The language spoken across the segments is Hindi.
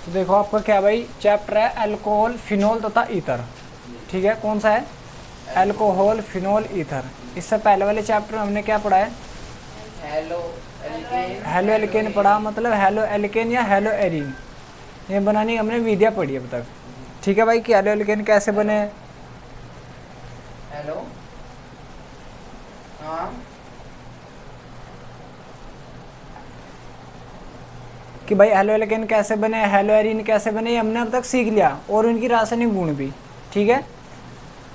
तो देखो आपका क्या भाई चैप्टर है अल्कोहल, फिनोल तथा ईथर। ठीक है, कौन सा है? Alcohol, phenol, ether. इससे पहले वाले चैप्टर में हमने क्या पढ़ा है? हेलो एल्केन पढ़ा, मतलब हेलो एल्केन या हेलो एरीन, ये बनानी हमने विधियाँ पढ़ी अब तक। ठीक है भाई, कि हेलो एल्केन कैसे बने। हेलो, हाँ, कि भाई हेलो एल्केन कैसे बने, हेलो एरीन कैसे बने, ये हमने अब तक सीख लिया, और उनकी रासायनिक गुण भी। ठीक है,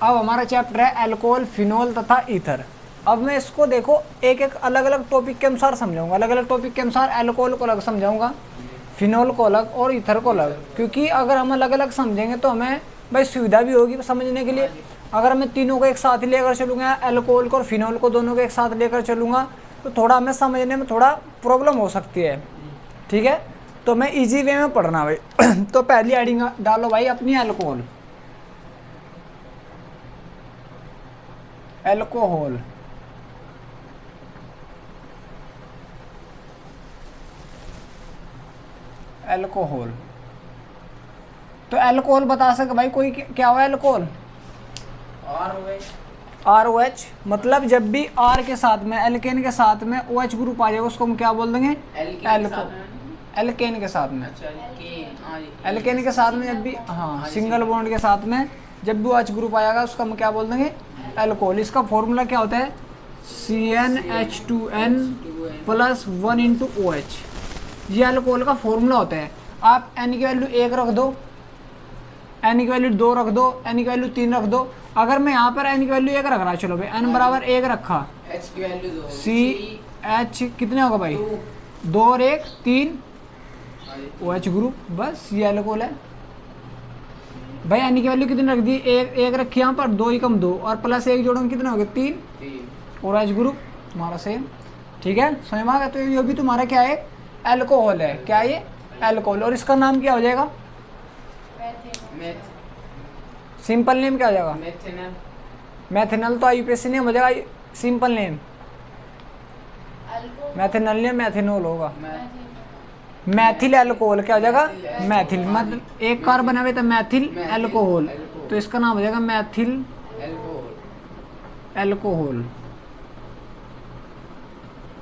अब हमारा चैप्टर है अल्कोहल, फिनोल तथा ईथर। अब मैं इसको देखो एक एक अलग अलग टॉपिक के अनुसार समझाऊंगा, अलग अलग टॉपिक के अनुसार अल्कोहल को अलग समझाऊंगा, फिनोल को अलग और ईथर को अलग, क्योंकि अगर हम अलग अलग समझेंगे तो हमें भाई सुविधा भी होगी समझने के लिए। अगर मैं तीनों को एक साथ लेकर चलूँगा, अल्कोहल को और फिनोल को दोनों को एक साथ लेकर चलूँगा, तो थोड़ा हमें समझने में थोड़ा प्रॉब्लम हो सकती है। ठीक है, तो मैं इजी वे में पढ़ना भाई। तो पहली हेडिंग डालो भाई अपनी अल्कोहल, अल्कोहल। अल्कोहल, तो अल्कोहल बता सके भाई कोई क्या हुआ अल्कोहल? ROH, मतलब जब भी R के साथ में, एल्केन के साथ में OH ग्रुप आ जाएगा उसको हम क्या बोल देंगे? एल्केन के साथ में, एल्केन के साथ में जब भी, हाँ, सिंगल बॉन्ड के साथ में जब भी OH ग्रुप आएगा उसको हम क्या बोल देंगे? अल्कोहल। इसका फॉर्मूला क्या होता है? CnH2n + 1 × OH, ये अल्कोहल का फॉर्मूला होता है। आप N की वैल्यू 1 रख दो, N की वैल्यू 2 रख दो, N की वैल्यू 3 रख दो। अगर मैं यहाँ पर N की वैल्यू 1 रख रहा, चलो भाई N बराबर 1 रखा, H की वैल्यू 2, CH कितने होगा भाई? 2 और 1 3, OH ग्रुप, बस ये अल्कोहल है भाई। N की वैल्यू कितनी रख दी? 1 रखी यहाँ पर, 2 ही कम 2 और +1 जोड़ोगे कितने हो गए? 3 और OH ग्रुप तुम्हारा सेम। ठीक है, समझ में आ गया? तो ये भी तुम्हारा क्या है? अल्कोहल है। क्या ये? अल्कोहल। और इसका नाम क्या हो जाएगा? सिंपल नेम क्या हो जाएगा? मैथिनल। तो IUPAC नेम हो जाएगा सिंपल नेम, मैथिनल नेम मैथिनोल होगा। मैथिल अल्कोहल क्या हो जाएगा? मैथिल, मतलब एक कार्बन है तो मैथिल अल्कोहल, तो इसका नाम हो जाएगा मैथिल अल्कोहल,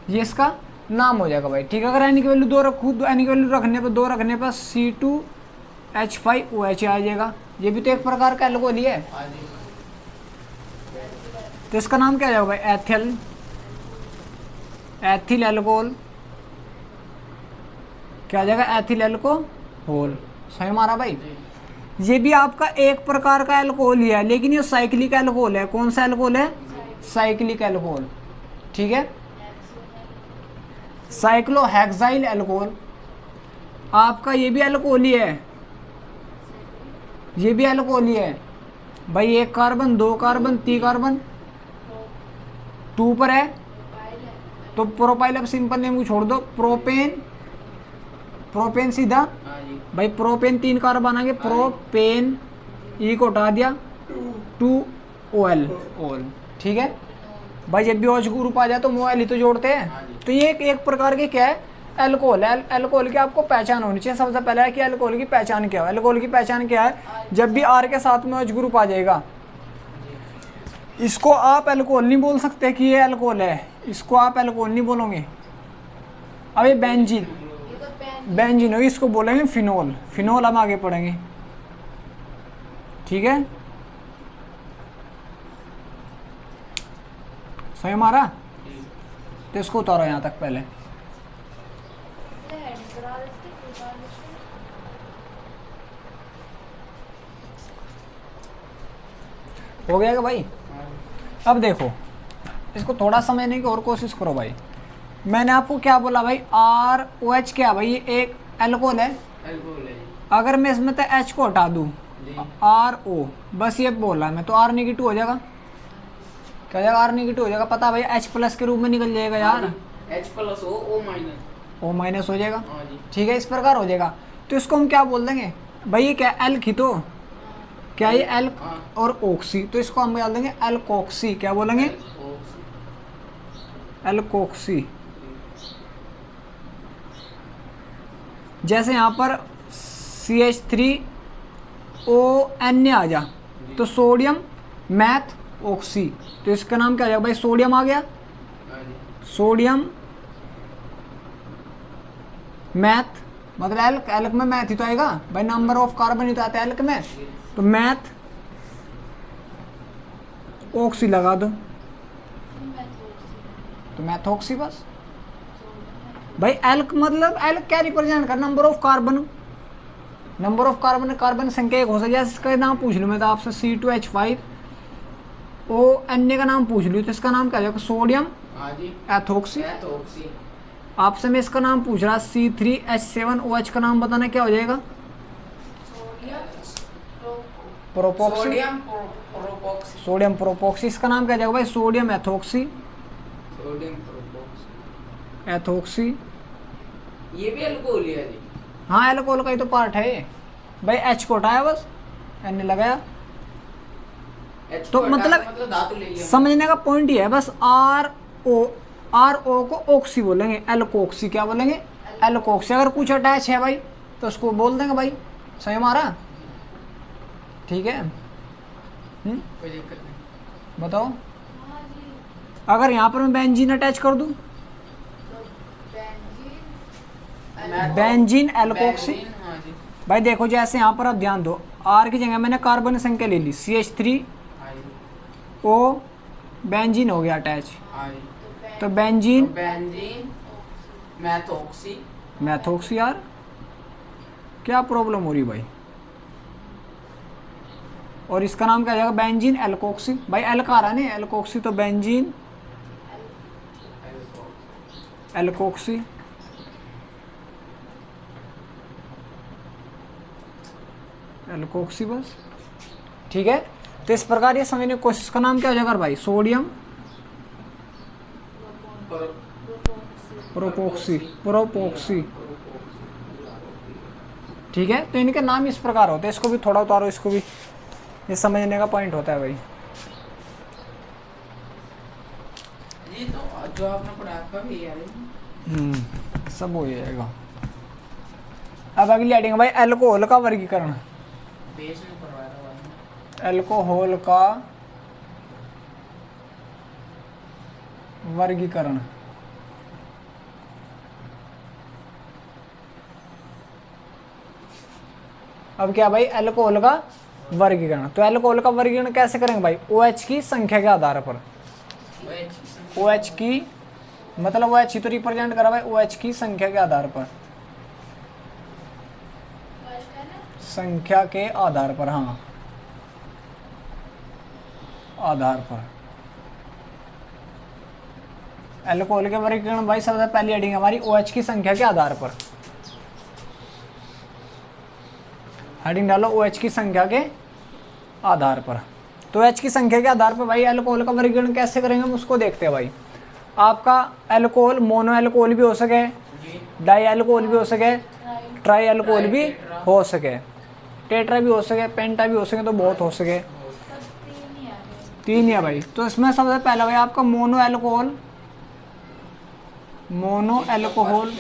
ये इसका नाम हो जाएगा भाई। ठीक है, अगर N की वैल्यू 2 रखूँ, N की वैल्यू रखने पर 2 रखने पर C2H5OH आ जाएगा। ये भी तो एक प्रकार का अल्कोहल ही है। तो इसका नाम क्या जाएगा भाई? Ethyl alcohol. क्या जाएगा? Ethyl alcohol. सही हमारा भाई। ये भी आपका एक प्रकार का अल्कोहल ही है, लेकिन ये साइक्लिक अल्कोहल है। कौन सा अल्कोहल है? Cyclic alcohol. ठीक है, साइक्लोहेक्साइल अल्कोहल आपका ये भी अल्कोहल ही है, ये भी अल्कोहल ही है भाई। 1 कार्बन 2 कार्बन 3 कार्बन 2 पर है, तो प्रोपाइल। अब सिंपल नेम को छोड़ दो, प्रोपेन सीधा भाई, प्रोपेन 3 कार्बन आगे, प्रोपेन, E को हटा दिया, 2OL। ठीक है भाई, जब भी OH ग्रुप आ जाए तो OL ही तो जोड़ते हैं। तो ये एक प्रकार के क्या है? अल्कोहल है। अल्कोहल की आपको पहचान होनी चाहिए। सबसे पहले है कि अल्कोहल की पहचान क्या है। अल्कोहल की पहचान क्या है? जब भी R के साथ में OH ग्रुप आ जाएगा, इसको आप अल्कोहल नहीं बोल सकते कि ये अल्कोहल है, इसको आप अल्कोहल नहीं बोलोगे। अब ये बेंजीन होगी, इसको बोलेंगे फिनोल। फिनोल हम आगे पढ़ेंगे। ठीक है, सही हमारा। तो इसको उतारो यहाँ तक पहले। हो गया क्या भाई? अब देखो, इसको थोड़ा समझने की और कोशिश करो भाई। मैंने आपको क्या बोला भाई? ROH क्या भाई? ये एक अल्कोहल है। अगर मैं इसमें तो H को हटा दूँ, RO, बस ये बोला मैं, तो R नेगेटिव हो जाएगा। क्या जाएगा? R नेगेटिव हो जाएगा। पता भाई H+ के रूप में निकल जाएगा यार, H+ O- हो जाएगा। ठीक है, इस प्रकार हो जाएगा। तो इसको हम क्या बोल देंगे भाई? ये क्या? एल्की, तो क्या ये एल और ऑक्सी, तो इसको हम डाल देंगे एल्कोक्सी। क्या बोलेंगे? एल्कोक्सी। जैसे यहाँ पर CH3ON आ जा, तो सोडियम मैथ ऑक्सी, तो इसका नाम क्या आ जाएगा भाई? सोडियम आ गया, हाँ जी। सोडियम मैथ, मतलब एल्क, एल्क में मैथ ही तो आएगा भाई, नंबर ऑफ कार्बन ही तो आता है एल्क में, तो मैथ ऑक्सी लगा दो, तो मैथोक्सी बस भाई। एल्क मतलब एल्क क्या रिप्रेजेंट कर? Number of carbon, number of carbon, carbon संख्या एक हो सकती है। इसका नाम पूछ लूँ मैं तो आपसे, C2H5ONA का नाम पूछ लूँ तो इसका नाम क्या हो जाएगा? सोडियम हाँ जी। एथोक्सी। मैथोक्सी। आपसे मैं इसका नाम पूछ रहा, C3H7OH का नाम बताना, क्या हो जाएगा? प्रोपोक्सी। सोडियम प्रोपोक्सी। सोडियम प्रोपोक्सी, इसका नाम क्या हो जाएगा भाई? Sodium ethoxy, sodium propoxy. Ethoxy. ये भी अल्कोहल है जी। हाँ एल्कोहल का ही तो पार्ट है ये भाई। H को हटाया बस, N लगाया, H तो को हटा के मतलब धातु ले लिया। समझने का पॉइंट ही है बस। RO को ऑक्सी बोलेंगे, एल्कोक्सी क्या बोलेंगे? एल्कोक्सी। अगर कुछ अटैच है भाई तो उसको बोल देंगे भाई, सही हमारा, ठीक है। कोई दिक्कत नहीं। बताओ, अगर यहाँ पर मैं बेंजीन अटैच कर दूँ, बेंजीन एल्कोक्सी। बेंजीन, हाँ जी। भाई देखो जैसे यहाँ पर आप ध्यान दो, R की जगह मैंने कार्बन संख्या ले ली, CH3O, हाँ जी। बेंजीन हो गया अटैच, हाँ जी। तो बेंजीन बेंजीन मैथोक्सी। मैथोक्सी। यार क्या प्रॉब्लम हो रही भाई? और इसका नाम क्या जाएगा? Benzene alkoxy. भाई एल का आ रहा नहीं, एल्कोक्सी, तो बेंजीन एल्कोक्सी। एल्कोक्सी बस, ठीक है। तो इस प्रकार ये समझने की कोशिश, का नाम क्या हो जाएगा भाई? सोडियम प्रोपोक्सी, प्रोपोक्सी, ठीक है। तो इनके नाम इस प्रकार होते हैं। इसको भी थोड़ा उतारो, इसको भी, ये समझने का पॉइंट होता है भाई। ये तो जो आपने पढ़ा आपका भी यार। सब हो जाएगा। अब अगली हेडिंग भाई, अल्कोहल का वर्गीकरण। बेस में पढ़वाया था भाई। अल्कोहल का वर्गीकरण। अब क्या भाई? अल्कोहल का वर्गीकरण। तो अल्कोहल का वर्गीकरण कैसे करेंगे भाई? OH की संख्या के आधार पर। OH की मतलब OH ही तो रिप्रेजेंट करा भाई, OH की संख्या के आधार पर, संख्या के आधार पर, हाँ आधार पर। अल्कोहल के वर्गीकरण भाई सबसे पहली हेडिंग हमारी OH की संख्या के आधार पर। हेडिंग डालो OH की संख्या के आधार पर। तो OH की संख्या के आधार पर भाई अल्कोहल का वर्गीकरण कैसे करेंगे हम उसको देखते हैं भाई। आपका अल्कोहल मोनो अल्कोहल भी हो सके, डाई अल्कोहल भी हो सके, ट्राई अल्कोहल भी हो सके, टेट्रा भी हो सके, पेंटा भी हो सके, तो बहुत हो सके, तीन ही है भाई। तो इसमें सबसे पहला भाई आपका mono alcohol, mono alcohol,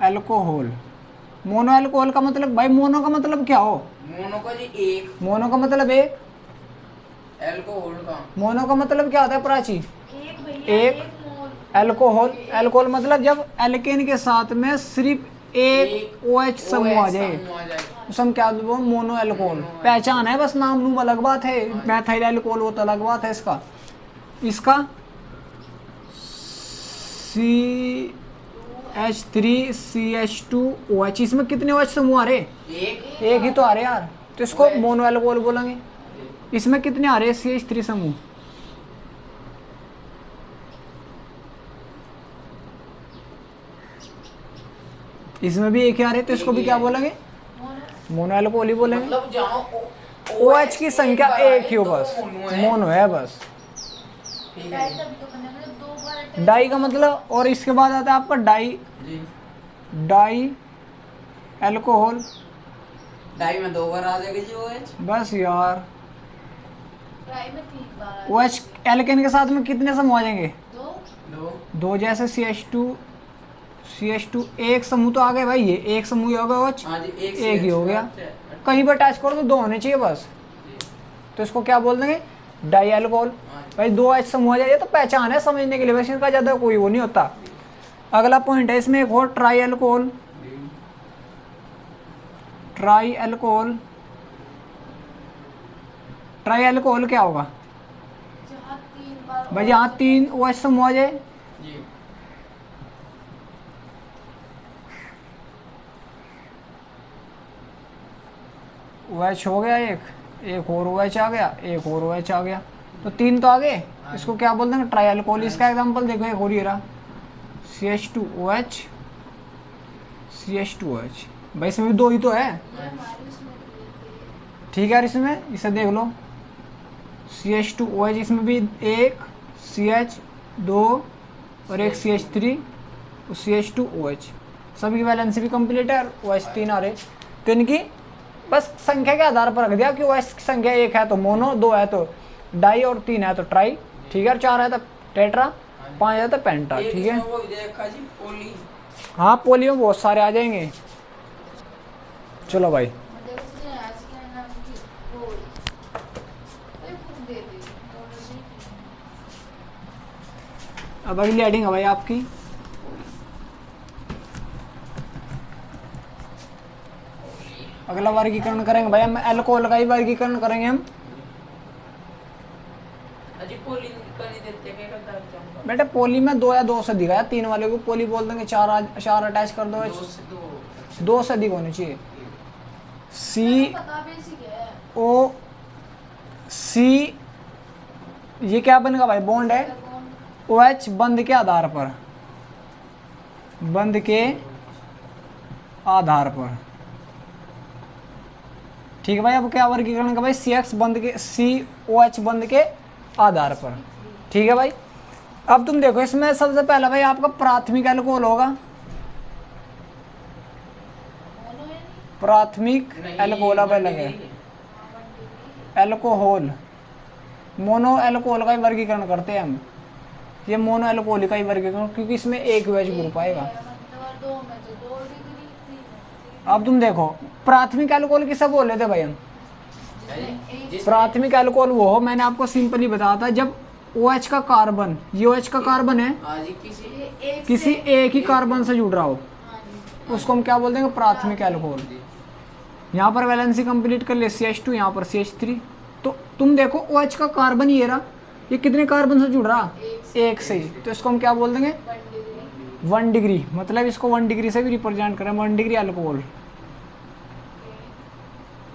alcohol, mono alcohol का मतलब भाई, मोनो का मतलब क्या हो? मोनो का जी एक, मोनो का मतलब एक, अल्कोहल का मोनो का मतलब क्या होता है प्राची? एक अल्कोहल, अल्कोहल मतलब जब एल्केन के साथ में सिर्फ एक OH समूह आ जाए, उसे हम क्या बोलते हैं? Mono alcohol. पहचान है बस, नाम नूम अलग बात है, मैथाइल अल्कोहल वो तो अलग बात है इसका। इसका CH3CH2OH, इसमें कितने OH समूह आ रहे? एक ही तो आ रहे यार, तो इसको मोनो अल्कोहल बोलेंगे। इसमें कितने आ रहे हैं CH3 समूह? इसमें भी एक ही आ रहे, तो इसको भी क्या बोलेंगे? मोनो अल्कोहल ही बोलेंगे। मतलब जहाँ OH की संख्या एक ही हो बस, मोनो है बस। ठीक है डाई का मतलब, और इसके बाद आता है आपका डाई, जी। डाई अल्कोहल, डाई में 2 बार आ जाएगा जी OH। बस यार। OH एल्केन के साथ में कितने समूह आ जाएंगे? 2 दो, जैसे CH2 एक समूह तो आ गए भाई, ये एक समूह ही होगा OH, हाँ जी, एक ही हो गया। CH कहीं पर अटैच करो तो दो होने चाहिए बस, तो इसको क्या बोल देंगे, डाई एल्कोहल। भाई दो H समूह आ जाए तो पहचान है समझने के लिए, वैसे इसका ज़्यादा कोई वो नहीं होता। अगला पॉइंट है इसमें एक और try alcohol. Try alcohol, try alcohol क्या होगा भाई, यहाँ 3 OH समूह आ जाए, जी। OH हो गया एक और OH आ गया, एक और OH आ गया, तो 3 तो आ गए। इसको क्या बोलते हैं, ट्राई एल्कोहल। इसका एग्जांपल देखो, एक और ये रहा CH2OH, CH2OH। भाई इसमें भी दो ही तो है, ठीक है यार, इसमें इसे देख लो CH2OH, इसमें भी एक CH2 और एक CH3 और CH2OH, सभी की वैलेंसी भी कंप्लीट है और OH 3 आ रहे। तो इनकी बस संख्या के आधार पर रख दिया कि OH की संख्या 1 है तो मोनो, 2 है तो डाई और 3 है तो ट्राई, ठीक है, और 4 है तो टेट्रा, 5 है तो पेंटा, ठीक है। वो देखा जी, पोली। हाँ पोली में बहुत सारे आ जाएंगे। चलो भाई, अब अगली हेडिंग है भाई आपकी अगला वर्गीकरण करेंगे भाई हम, अल्कोहल का ही वर्गीकरण करेंगे हम। अजी पोली का नहीं देते, क्या करता है क्या? बेटे पोली में 2 या 2 से दिखाया, 3 वाले को पोली बोल देंगे, 4 अटैच कर दो, 2 से अधिक होनी चाहिए। COC, ये क्या बनेगा भाई, बॉन्ड है OH बंध के आधार पर, बंध के आधार पर, ठीक है भाई। अब क्या वर्गीकरण का भाई, CX बंध के, COH बंध के आधार पर, ठीक है भाई। अब तुम देखो इसमें सबसे पहला भाई आपका प्राथमिक एल्कोहल होगा, प्राथमिक एल्कोहल अब अलग है, एल्कोहल मोनो एल्कोहल का ही वर्गीकरण करते हैं हम, ये मोनो एल्कोहल का ही वर्गीकरण, क्योंकि इसमें एक OH ग्रुप आएगा। अब तुम देखो प्राथमिक एल्कोहल किसे बोल रहे थे भाई हम, प्राथमिक एल्कोहल वो हो, मैंने आपको सिंपली बताया था, जब OH का कार्बन, ये OH का कार्बन है, किसी एक ही कार्बन से जुड़ रहा हो, उसको हम क्या बोल देंगे, प्राथमिक एल्कोहल। यहाँ पर वैलेंसी कंप्लीट कर ले CH2, यहाँ पर CH3, तो तुम देखो OH का कार्बन ये रहा, ये कितने कार्बन से जुड़ रहा, एक से ही, तो इसको हम क्या बोल देंगे, 1 डिग्री, मतलब इसको 1 डिग्री से भी रिप्रेजेंट करें, 1 डिग्री एल्कोहल,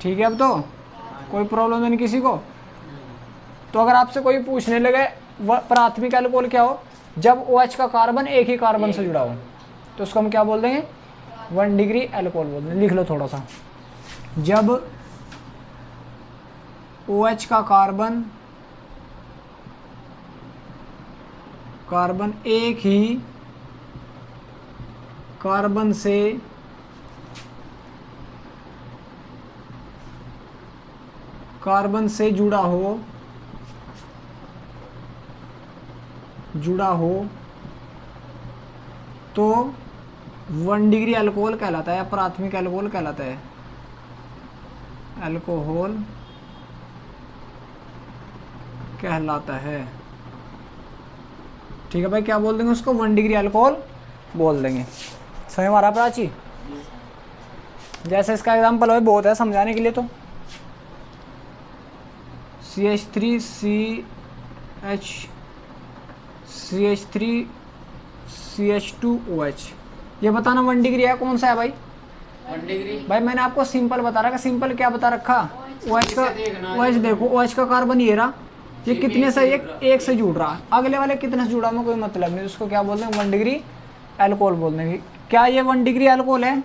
ठीक है। अब तो कोई प्रॉब्लम नहीं किसी को। तो अगर आपसे कोई पूछने लगे प्राथमिक एल्कोहल क्या हो, जब OH का कार्बन एक ही कार्बन से जुड़ा हो, तो उसको हम क्या बोल देंगे, 1 डिग्री एल्कोहल बोल देंगे। लिख लो थोड़ा सा, जब OH का कार्बन एक ही कार्बन से जुड़ा हो तो 1 डिग्री अल्कोहल कहलाता है, प्राथमिक अल्कोहल कहलाता है, अल्कोहल कहलाता है, ठीक है भाई। क्या बोल देंगे उसको, 1 डिग्री अल्कोहल बोल देंगे। समझ में आ रहा प्राची, जैसे इसका एग्जांपल है बहुत है समझाने के लिए, तो CH3 CH2OH, ये बताना 1 डिग्री है कौन सा है भाई, 1 डिग्री भाई मैंने आपको सिंपल बता रखा, सिंपल क्या बता रखा, OH का, OH देखो OH का कार्बन ये रहा, ये कितने से, एक से जुड़ रहा, अगले वाले कितने से जुड़ा में कोई मतलब नहीं, उसको क्या बोलते हैं, 1 डिग्री एल्कोहल बोल देंगे। क्या ये 1 डिग्री एल्कोहल है,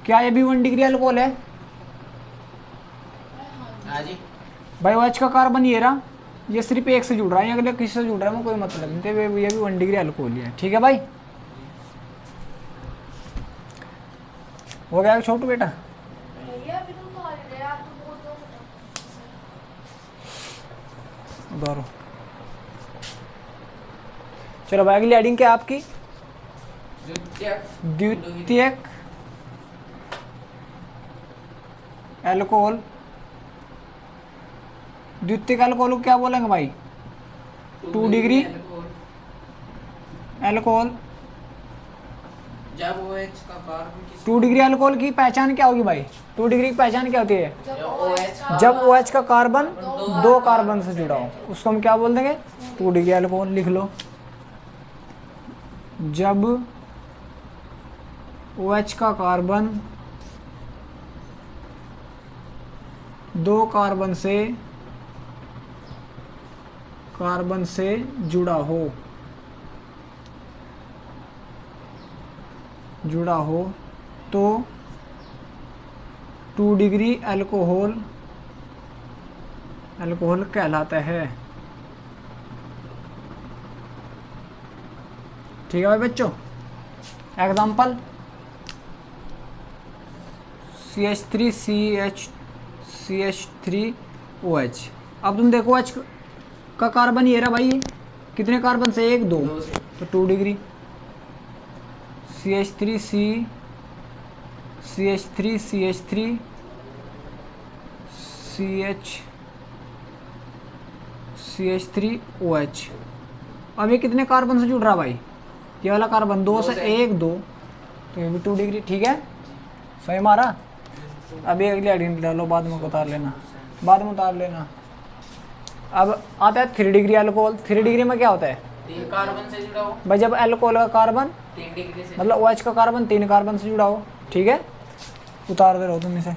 क्या ये भी 1 डिग्री एल्कोहल है भाई। OH का कार्बन ये रहा, ये सिर्फ एक से जुड़ रहा है, अगले किसी से जुड़ रहा है कोई मतलब नहीं, तो ये भी 1 डिग्री एल्कोहल है, ठीक है भाई। हो गया छोटू बेटा, उधारो। चलो भाई अगली हेडिंग क्या है आपकी? द्वितीयक एल्कोहल। द्वितीयक एल्कोहल को क्या बोलेंगे भाई? 2 डिग्री एल्कोहल। जब OH का कार्बन 2 डिग्री एल्कोहल की पहचान क्या होगी भाई? 2 डिग्री की पहचान क्या होती है? जब OH का कार्बन 2 कार्बन से जुड़ा हो, उसको हम क्या बोल देंगे? 2 डिग्री एल्कोहल। लिख लो, जब OH का कार्बन 2 कार्बन से जुड़ा हो तो 2 डिग्री एल्कोहल कहलाता है। ठीक है भाई बच्चों। Example CH3OH। अब तुम देखो OH का कार्बन ये रहा भाई, कितने कार्बन से? 1 2, तो 2 डिग्री। CH3OH। अब ये कितने कार्बन से जुड़ रहा भाई? ये वाला कार्बन 2 से 1 2, तो ये भी 2 डिग्री। ठीक है, सही मारा। अभी अगली हेडिंग डालो, बाद में उतार लेना, अब आता है 3 डिग्री एल्कोहल। 3 डिग्री में क्या होता है? 3 कार्बन से जुड़ा हो भाई जब एल्कोहल का कार्बन 3 डिग्री से, मतलब OH का कार्बन 3 कार्बन से जुड़ा हो। ठीक है, उतार दे रहो तुम इसे,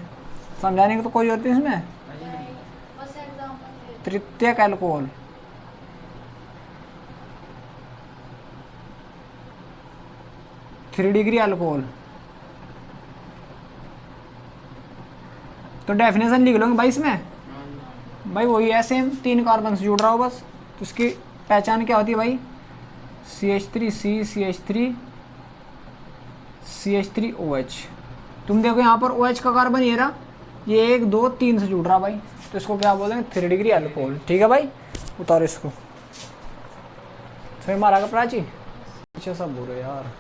समझाने की तो कोई होती है इसमें। तृतीयक एल्कोहल, थ्री डिग्री एल्कोहल। तो डेफिनेशन लिख लोगे भाई इसमें। भाई वही है सेम, 3 कार्बन से जुड़ रहा हो बस। तो इसकी पहचान क्या होती है भाई? CH3OH। तुम देखो यहाँ पर OH का कार्बन ये रहा, ये 1 2 3 से जुड़ रहा भाई, तो इसको क्या बोलेंगे? 3 डिग्री एल्कोहल। ठीक है भाई, उतारो इसको। सही मारा का प्राची, पीछे सब बोल रहे यार।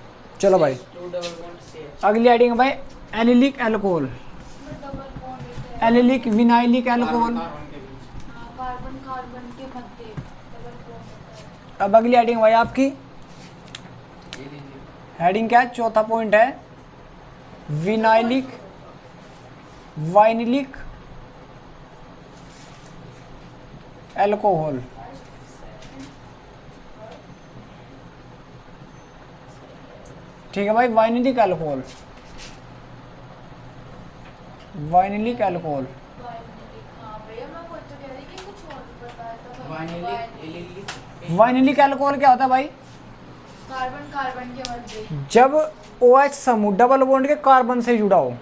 चलो भाई अगली हेडिंग है भाई allylic alcohol. Allylic vinylic alcohol. Carbon carbon के मध्य डबल बॉन्ड होता है। अब अगली हेडिंग भाई आपकी, हेडिंग क्या है? चौथा पॉइंट है वाइनिलिक एल्कोहल। ठीक है भाई, वाइनिलिक एल्कोहल। हाँ भैया, मैं वही तो कह रही कि कुछ और बताया था। वाइनिलिक एल्कोहल क्या होता है भाई? कार्बन कार्बन के मध्य। जब OH समूह डबल बॉन्ड के कार्बन से जुड़ा हो।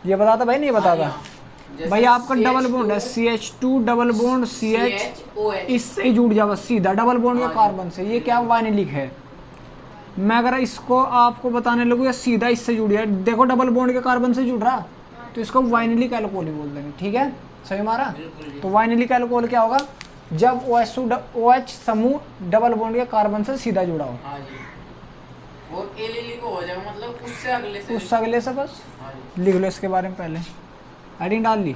ये बताता भाई, नहीं बताता भाई? आपका डबल बॉन्ड है CH2 डबल बॉन्ड CH, इससे ही जुड़ जाओ सीधा डबल बॉन्ड के कार्बन से। ये क्या वाइनिलिक है। मैं अगर इसको आपको बताने लगूँ या सीधा इससे जुड़ जाए, देखो डबल बॉन्ड के कार्बन से जुड़ रहा, तो इसको वाइनिलिक एल्कोहल ही बोल देंगे। ठीक है, सही मारा। तो वाइनिलिक एल्कोहल क्या होगा? जब OH समूह डबल बॉन्ड के कार्बन से सीधा जुड़ा हो। हाँ जी, और एलिलिक हो जाएगा, मतलब उससे अगले से बस लिख लो इसके बारे में। पहले हेडिंग डाल ली,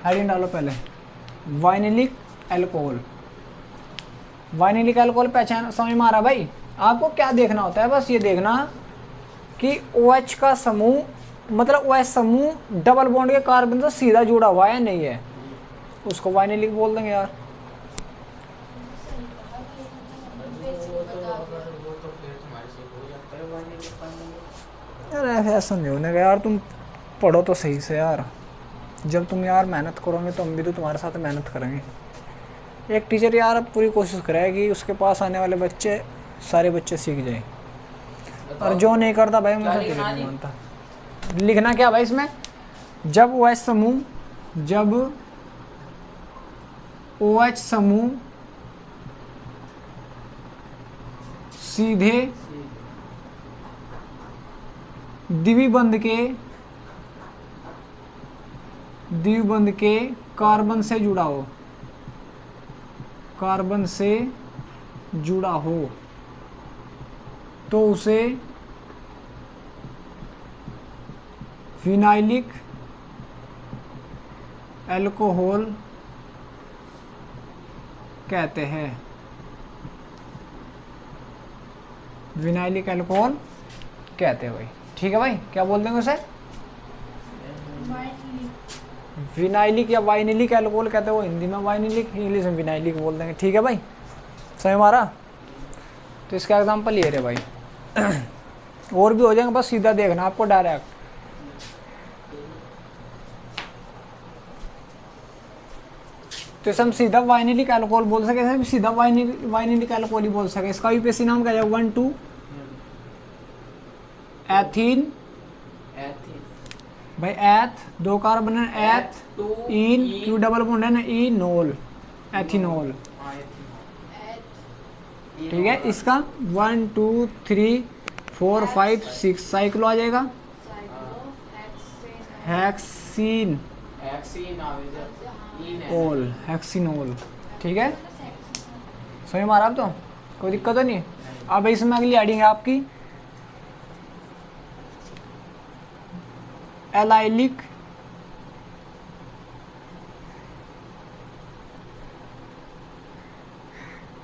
हेडिंग डालो पहले वाइनिलिक एल्कोहल। वाइनिलिक एल्कोहल पहचान समझ में आ रहा भाई? आपको क्या देखना होता है? बस ये देखना कि OH का समूह मतलब OH समूह डबल बॉन्ड के कार्बन से सीधा जुड़ा हुआ है नहीं है, उसको वाइनिलिक बोल देंगे यार। यार ऐसा नहीं होने का यार, तुम पढ़ो तो सही से यार। जब तुम यार मेहनत करोगे तो हम भी तो तुम्हारे साथ मेहनत करेंगे। एक टीचर यार पूरी कोशिश करेगा कि उसके पास आने वाले बच्चे सारे बच्चे सीख जाए, और जो नहीं करता भाई मुझे नहीं मानता। लिखना क्या भाई इसमें? जब OH समूह सीधे द्विबंध के कार्बन से जुड़ा हो। कार्बन से जुड़ा हो तो उसे विनाइलिक अल्कोहल कहते हैं। विनाइलिक अल्कोहल कहते हैं भाई। ठीक है भाई, क्या बोल देंगे उसे? विनाइलिक या वाइनिलिक अल्कोहल कहते हैं वो हिंदी में, वाइनिलिक इंग्लिश में विनाइलिक बोल देंगे। ठीक है भाई, सही हमारा। तो इसका एग्जांपल ये रहे भाई। और भी हो जाएंगे, बस सीधा देखना आपको डायरेक्ट। तो इसे हम सीधा वाइनिलिक अल्कोहल बोल सके, इसे सीधा वाइनिलिक अल्कोहल ही बोल सके। इसका भी पेशी नाम क्या है? 1,2 एथीन भाई, एथ 2 कार्बन है, एथ इन क्यू डबल बॉन्ड है ना, इनोल, एथिनोल। ठीक है, इसका 1 2 3 4 5 6 साइक्लो आ जाएगा। हेक्सीन ओल, हेक्सिनोल। ठीक है, सही मारा। अब तो कोई दिक्कत तो नहीं। अब इसमें अगली एडिंग है आपकी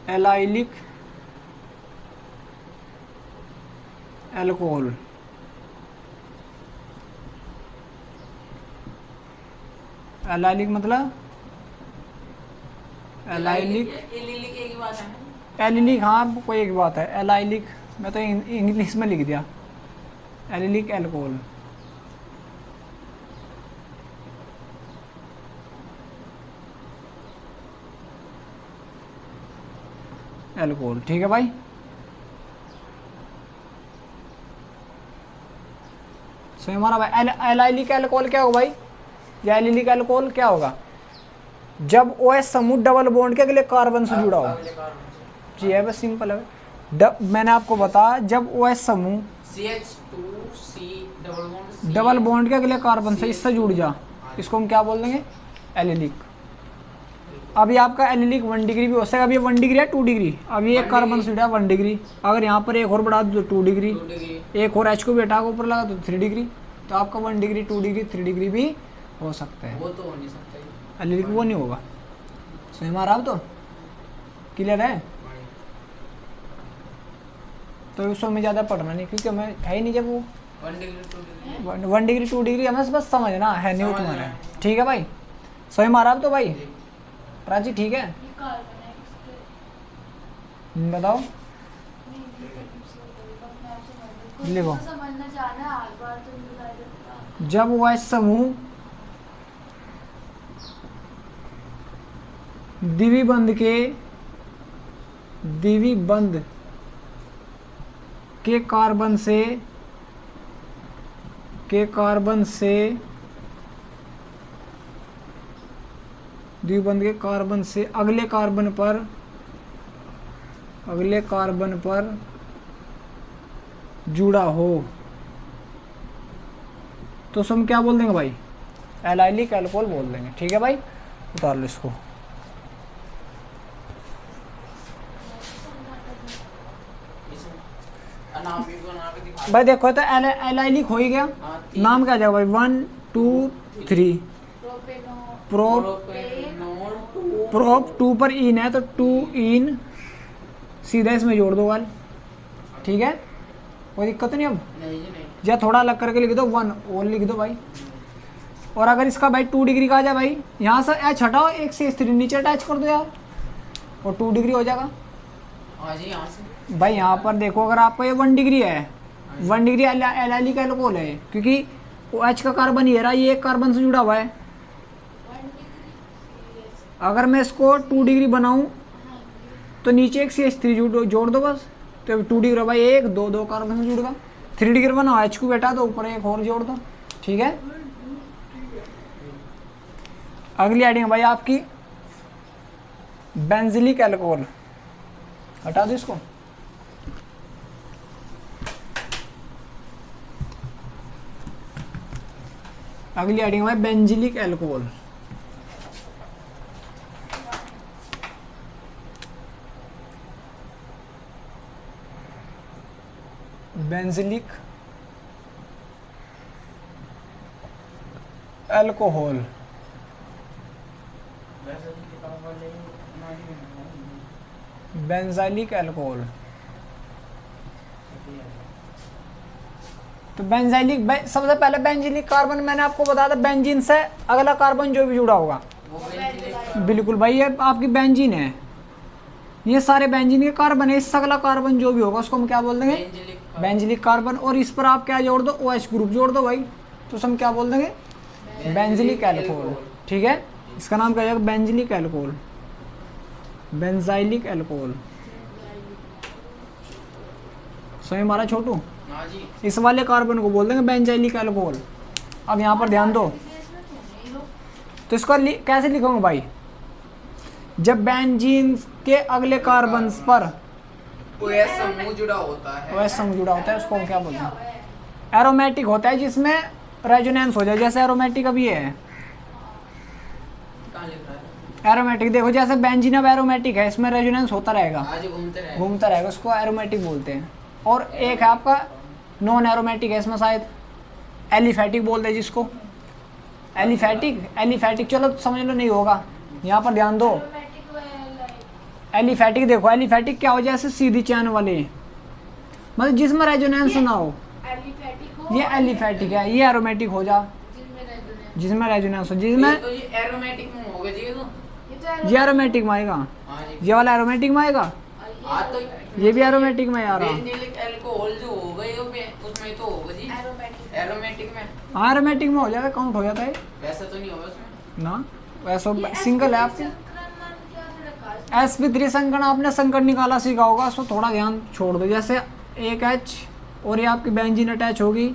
एलाइलिक अल्कोहल। एलाइलिक मतलब एलाइलिक एक ही बात है ना? एलिलिक, हाँ कोई एक बात है। एलाइलिक मैं तो इंग्लिश में लिख दिया, एलिलिक अल्कोहल। अल्कोहल। ठीक है भाई, सो हमारा भाई एलाइलिक अल्कोहल क्या होगा भाई? या एलिलिक अल्कोहल क्या होगा? जब OH समूह डबल बॉन्ड के अगले कार्बन से जुड़ा हो। जी है, बस सिंपल है। मैंने आपको बताया, जब OH समूह CH2C डबल डबल बॉन्ड के अगले कार्बन से इससे जुड़ जा, इसको हम क्या बोल देंगे? एलिलिक। अभी आपका एलिलिक 1 डिग्री भी हो सकता है। अब ये 1 डिग्री है 2 डिग्री, अब ये एक कार्बन से जुड़ा 1 डिग्री। अगर यहाँ पर एक और बढ़ा दो तो 2 डिग्री, एक और H को भी हटा के ऊपर लगा तो 3 डिग्री। तो आपका 1 डिग्री 2 डिग्री 3 डिग्री भी हो सकता है। वो तो हो नहीं सकता, एलिलिक वो नहीं होगा। सही हमारा। अब तो क्लियर है। तो उसको हमें ज़्यादा पढ़ना नहीं, क्योंकि हमें है ही नहीं। जब वो 1 डिग्री 2 डिग्री 1 डिग्री 2 डिग्री हमें बस समझना है, नहीं समझना तुम्हारा। है। ठीक है भाई, सही हमारा। अब तो भाई प्राची ठीक है, ये कार्बन है इसके। बताओ। नहीं, ये कैसे होगा? मैं आपसे समझ लिखो। कुछ तो समझना चाहना है, हर बार तो नहीं बता सकता। जब OH समूह द्विबंध के कार्बन से अगले कार्बन पर जुड़ा हो तो हम क्या बोल देंगे भाई? एलाइलिक अल्कोहल बोल देंगे। ठीक है भाई, उतार लो इसको। नाम भी बना के दिखा। भाई देखो तो एलाइलिक हो ही गया। नाम क्या जाएगा भाई? 1 2 3 प्रोप 2 पर इन है तो 2 इन सीधा इसमें जोड़ दो वाल। ठीक है, कोई दिक्कत नहीं। अब नहीं जी नहीं, या थोड़ा अलग करके लिख दो 1 और लिख दो भाई। और अगर इसका भाई 2 डिग्री का आ जाए भाई, यहाँ से H हटाओ, एक से 3 नीचे अटैच कर दो यार, और 2 डिग्री हो जाएगा। हाँ जी, यहाँ से भाई यहाँ पर देखो, अगर आपका ये 1 डिग्री है, 1 डिग्री एलाइलिक अल्कोहल है, क्योंकि OH का कार्बन ये रहा, ये एक कार्बन से जुड़ा हुआ है। अगर मैं इसको 2 डिग्री बनाऊं तो नीचे एक CH3 जोड़ दो बस। तो 2 डिग्री भाई 1 2 2 कार्बन से जुड़ेगा। 3 डिग्री बनाओ, H को बैठा दो, ऊपर एक और जोड़ दो। ठीक है, अगली एडिंग भाई आपकी बेंजिलिक अल्कोहल। हटा दो इसको। अगली एडिंग भाई benzylic alcohol. Benzylic alcohol, benzylic alcohol. तो बेंजाइलिक सबसे पहले बेंजीलिक कार्बन मैंने आपको बताया था, बेंजीन से अगला कार्बन जो भी जुड़ा होगा, वो बेंजीलिक बिल्कुल भाई, ये आपकी बेंजीन है, ये सारे बेंजीन के कार्बन है, इससे अगला कार्बन जो भी होगा उसको हम क्या बोल देंगे, बेंजीलिक बेंजीलिक कार्बन। और इस पर आप क्या जोड़ दो, OH ग्रुप जोड़ दो भाई, तो हम क्या बोल देंगे, बेंजीलिक अल्कोहल। ठीक है, इसका नाम क्या जाएगा, बेंजीलिक अल्कोहल, बेंजाइलिक अल्कोहल। सही हमारा छोटू, हाँ जी। इस वाले कार्बन को बोल देंगे बेंजाइलिक अल्कोहल। अब यहाँ पर ध्यान दो, तो इसको कैसे लिखोगे भाई, जब बेंजीन के अगले कार्बन पर OH समूह जुड़ा होता है। OH समूह जुड़ा होता है, उसको हम क्या बोलते हैं, एरोमेटिक होता है, जिसमें रेजोनेंस हो जाए, जैसे एरोमेटिक अब ये है, कहाँ लिख रहा है? एरोमेटिक देखो, जैसे बेंजीन अब एरोमेटिक है, इसमें रेजोनेंस होता रहेगा, आज घूमते रहे। घूमता रहेगा, उसको एरोमेटिक बोलते हैं। और एक है आपका नॉन एरोमेटिक है, इसमें शायद एलिफेटिक बोलते हैं जिसको, एलिफेटिक चलो समझ लो, नहीं होगा, यहाँ पर ध्यान दो, एलिफेटिक देखो, एलिफेटिक क्या हो, जैसे सीधी चैन वाले, मतलब जिसमें रेजोनेंस ना हो, ये एलिफेटिक है, ये एरोमेटिक हो जा, जिसमें रेजोनेंस हो, जिसमें तो ये एरोमेटिक में होगा जी, ये तो। ये एरोमेटिक में आएगा, हाँ जी। ये वाला एरोमेटिक में आएगा, हाँ तो ये भी एरोमेटिक में आ रहा, बेंजीलिक अल्कोहल जो होगा ये उसमें तो होगा जी, एरोमेटिक में। हाँ एरोमेटिक में हो जाएगा, काउंट हो जाता है वैसा तो नहीं होगा उसमें। ना, वैसा सिंगल है आपके। sp3 संकरण आपने संकट निकाला सीखा होगा, उसको थोड़ा ध्यान छोड़ दो, जैसे एक H और ये आपकी बेंजीन अटैच होगी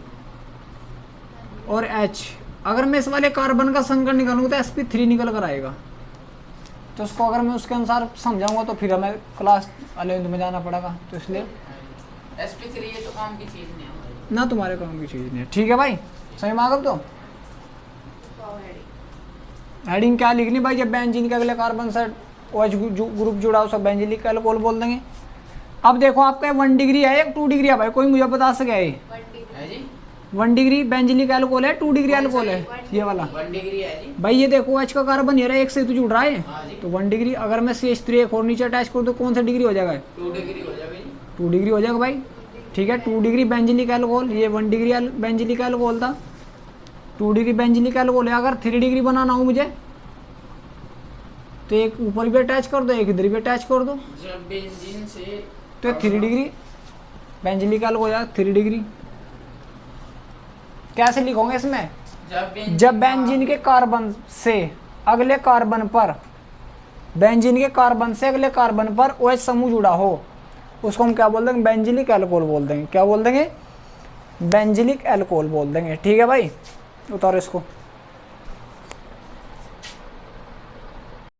और H, अगर मैं इस वाले कार्बन का संकट निकालूंगा तो sp3 निकल कर आएगा, तो उसको अगर मैं उसके अनुसार समझाऊंगा तो फिर हमें क्लास 11th में जाना पड़ेगा, तो इसलिए sp3 ये तो काम की चीज नहीं है हमारी। ना तुम्हारे काम की चीज़ नहीं है। ठीक है भाई, सही मांगब तो हेडिंग क्या लिखनी भाई, जब बेंजीन के अगले कार्बन से OH ग्रुप जुड़ा हो, सब बेंजीलिक अल्कोहल बोल देंगे। अब देखो आपका 1 डिग्री है, 1 2 डिग्री है भाई, कोई मुझे बता सके, है जी। 1 डिग्री बेंजीलिक अल्कोहल है, 2 डिग्री अल्कोहल है, ये वाला 1 डिग्री है जी। भाई, ये देखो OH का कार्बन ये रहा है, एक से तो जुड़ रहा है, हाँ जी। तो 1 डिग्री। अगर मैं CH3 एक और नीचे अटैच करूँ तो कौन सा डिग्री हो जाएगा, 2 डिग्री हो जाएगा जी। 2 डिग्री हो जाएगा भाई। ठीक है, 2 डिग्री बेंजीलिक अल्कोहल, ये 1 डिग्री बेंजीलिक अल्कोहल था, 2 डिग्री बेंजीलिक अल्कोहल है। अगर 3 डिग्री बनाना हो मुझे तो एक ऊपर भी अटैच कर दो, एक इधर भी अटैच कर दो, जब बेंजीन से तो 3 डिग्री बेंजीलिक अल्कोहल हो जाएगा, 3 डिग्री। कैसे लिखोगे इसमें, जब बेंजीन के कार्बन से अगले कार्बन पर, बेंजीन के कार्बन से अगले कार्बन पर OH समूह जुड़ा हो, उसको हम क्या बोल देंगे, बेंजीलिक अल्कोहल बोल देंगे। क्या बोल देंगे, बेंजीलिक अल्कोहल बोल देंगे। ठीक है भाई, उतारो इसको।